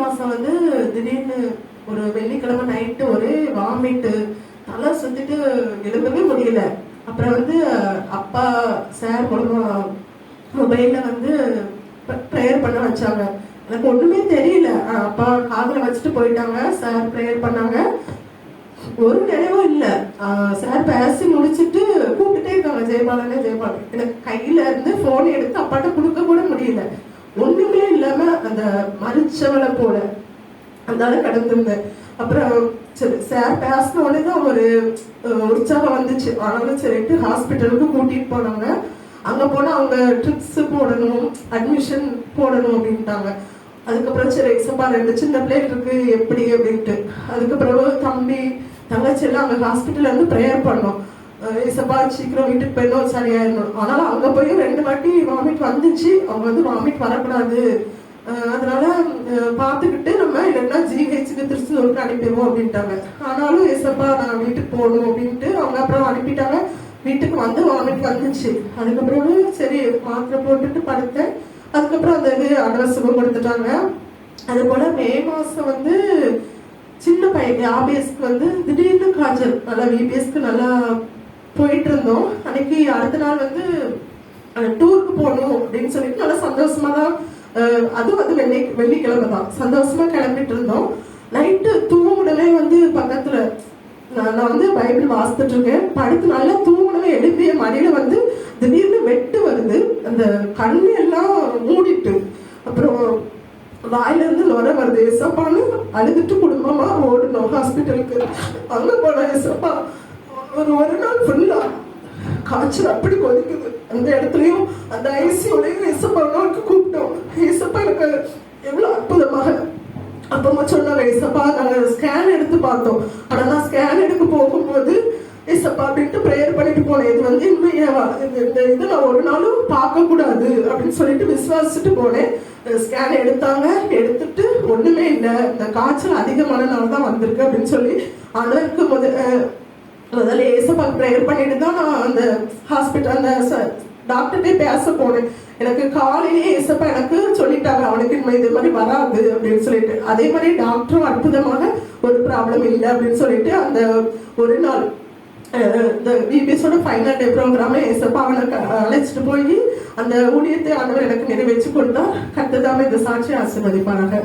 மாசம் வந்து திடீர்னு ஒரு வெள்ளிக்கிழமை நைட்டு ஒரே வாமிட்டு, தலை சுத்திட்டு எழுதவே முடியல. அப்புறம் வந்து அப்பா சார் மூலமா மொபைல்ல வந்து ப்ரேயர் பண்ண வச்சாங்க. எனக்கு ஒண்ணுமே தெரியல. அப்பா காதுல வச்சுட்டு போயிட்டாங்க. சார் ப்ரேயர் பண்ணாங்க. ஒரு நினைவும் இல்ல. சார் பேசி முடிச்சுட்டு கூப்பிட்டுட்டே இருக்காங்க, ஜெயபாலனே ஜெயபாலன். எனக்கு கையில இருந்து போன் எடுத்து அப்பாட்ட கொடுக்க கூட முடியல. ஒண்ணுமே இல்லாம அந்த மறிச்சவளை போல அதனால கடந்திருந்தேன். அப்புறம் சரி சார் பேசின உடனே தான் ஒரு உற்சாகம் வந்துச்சு. ஆனாலும் சரிட்டு ஹாஸ்பிட்டலுக்கு கூட்டிட்டு போனாங்க. அங்க போனா அவங்க ட்ரிப்ஸ் போடணும், அட்மிஷன் போடணும் அப்படின்ட்டாங்க. அதுக்கப்புறம் சரி சப்பா 2 சின்ன பிள்ளைகள் இருக்கு எப்படி அப்படின்ட்டு, அதுக்கப்புறம் தம்பி தங்கச்சி எல்லாம் அங்க ஹாஸ்பிட்டல்ல இருந்து ப்ரேயர் பண்ணோம். சப்பா சீக்கிரம் வீட்டுக்கு போயிடணும், சரியாயிடணும். ஆனாலும் அங்க போய் 2 வாட்டி வாமிட் வந்துச்சு. அவங்க வந்து வாமிட் வரக்கூடாது, அதனால பார்த்துக்கிட்டு நம்ம இல்லைன்னா ஜிஹெச்சுக்கு திருச்செந்தூருக்கு அனுப்பிடுவோம் அப்படின்ட்டாங்க. ஆனாலும் ஏசப்பா நான் வீட்டுக்கு போகணும் அப்படின்ட்டு அவங்க அப்புறம் அனுப்பிட்டாங்க. வீட்டுக்கு வந்து வாமிட் வந்துச்சு. அதுக்கப்புறம் சரி மாத்திரை போட்டுட்டு படுத்தேன். அதுக்கப்புறம் அந்த இது அட்ரஸுக்கும் கொடுத்துட்டாங்க. அது போல மே மாசம் வந்து சின்ன பையன் ஆபிஎஸ்க்கு வந்து திடீர்னு காய்ச்சல், நல்லா விபிஎஸ்க்கு நல்லா போயிட்டு இருந்தோம். அன்னைக்கு அடுத்த நாள் வந்து டூருக்கு போகணும் அப்படின்னு சொல்லிட்டு நல்லா சந்தோஷமா தான், அதுவும் வந்து வெள்ளிக்கிழமை தான் சந்தோஷமா கிளம்பிட்டு இருந்தோம். நைட்டு தூங்குடனே வந்து பக்கத்துல நான் வந்து பைபிள் வாசித்துட்டு இருக்கேன். படுத்து நல்லா தூங்குனவே எழுப்பிய மடியில வந்து திடீர்னு வெட்டு வருது. அந்த கண்ணு எல்லாம் மூடிட்டு அப்புறம் வாயில இருந்து நுர வருது. ஏசப்பான்னு அழுதுட்டு குடும்பமா ஓடணும் ஹாஸ்பிட்டலுக்கு. அங்க போன ஏசப்பா ஒரு நாள் ஃபுல்லா காய்ச்சல் அப்படி கொதிக்குது. அந்த இடத்துலயும் அந்த ஐசியோடையும் ஏசப்பாவுக்கு கூப்பிட்டோம். ஏசப்பா எனக்கு எவ்வளவு அற்புதமாக அப்பமா சொன்னாங்க, ஏசப்பா நாங்க ஸ்கேன் எடுத்து பார்த்தோம். ஆனா நான் ஸ்கேன் எடுக்க போகும்போது ஏசப்பா அப்படின்ட்டு ப்ரேயர் பண்ணிட்டு போனேன். இது வந்து இந்த இது நான் ஒரு நாளும் பார்க்க கூடாது அப்படின்னு சொல்லிட்டு விசுவாசிச்சுட்டு போனேன். ஸ்கேன் எடுத்தாங்க. எடுத்துட்டு ஒண்ணுமே இல்லை, இந்த காய்ச்சல் அதிகமானனாலதான் வந்திருக்கு அப்படின்னு சொல்லி அதற்கு முதல்ல ஏசப்பா ப்ரேயர் பண்ணிட்டு தான் நான் அந்த ஹாஸ்பிட்டல் அந்த டாக்டர்கிட்டே பேச போனேன். எனக்கு காலையிலேயே ஏசப்பா எனக்கு சொல்லிட்டாங்க அவனுக்கு இது மாதிரி வராது அப்படின்னு சொல்லிட்டு. அதே மாதிரி டாக்டரும் அற்புதமாக ஒரு ப்ராப்ளம் இல்லை அப்படின்னு சொல்லிட்டு அந்த ஒரு நாள் இந்த விபிஎஸோட ஃபைனல் டே ப்ரோக்ராம ஏசப்பா அவனை அழைச்சிட்டு போய் அந்த ஊழியத்தை ஆண்டவர் எனக்கு நிறைவேற்றி கொடுத்தா. கர்த்தர் தாமே இந்த சாட்சி ஆசீர்வதிப்பாங்க.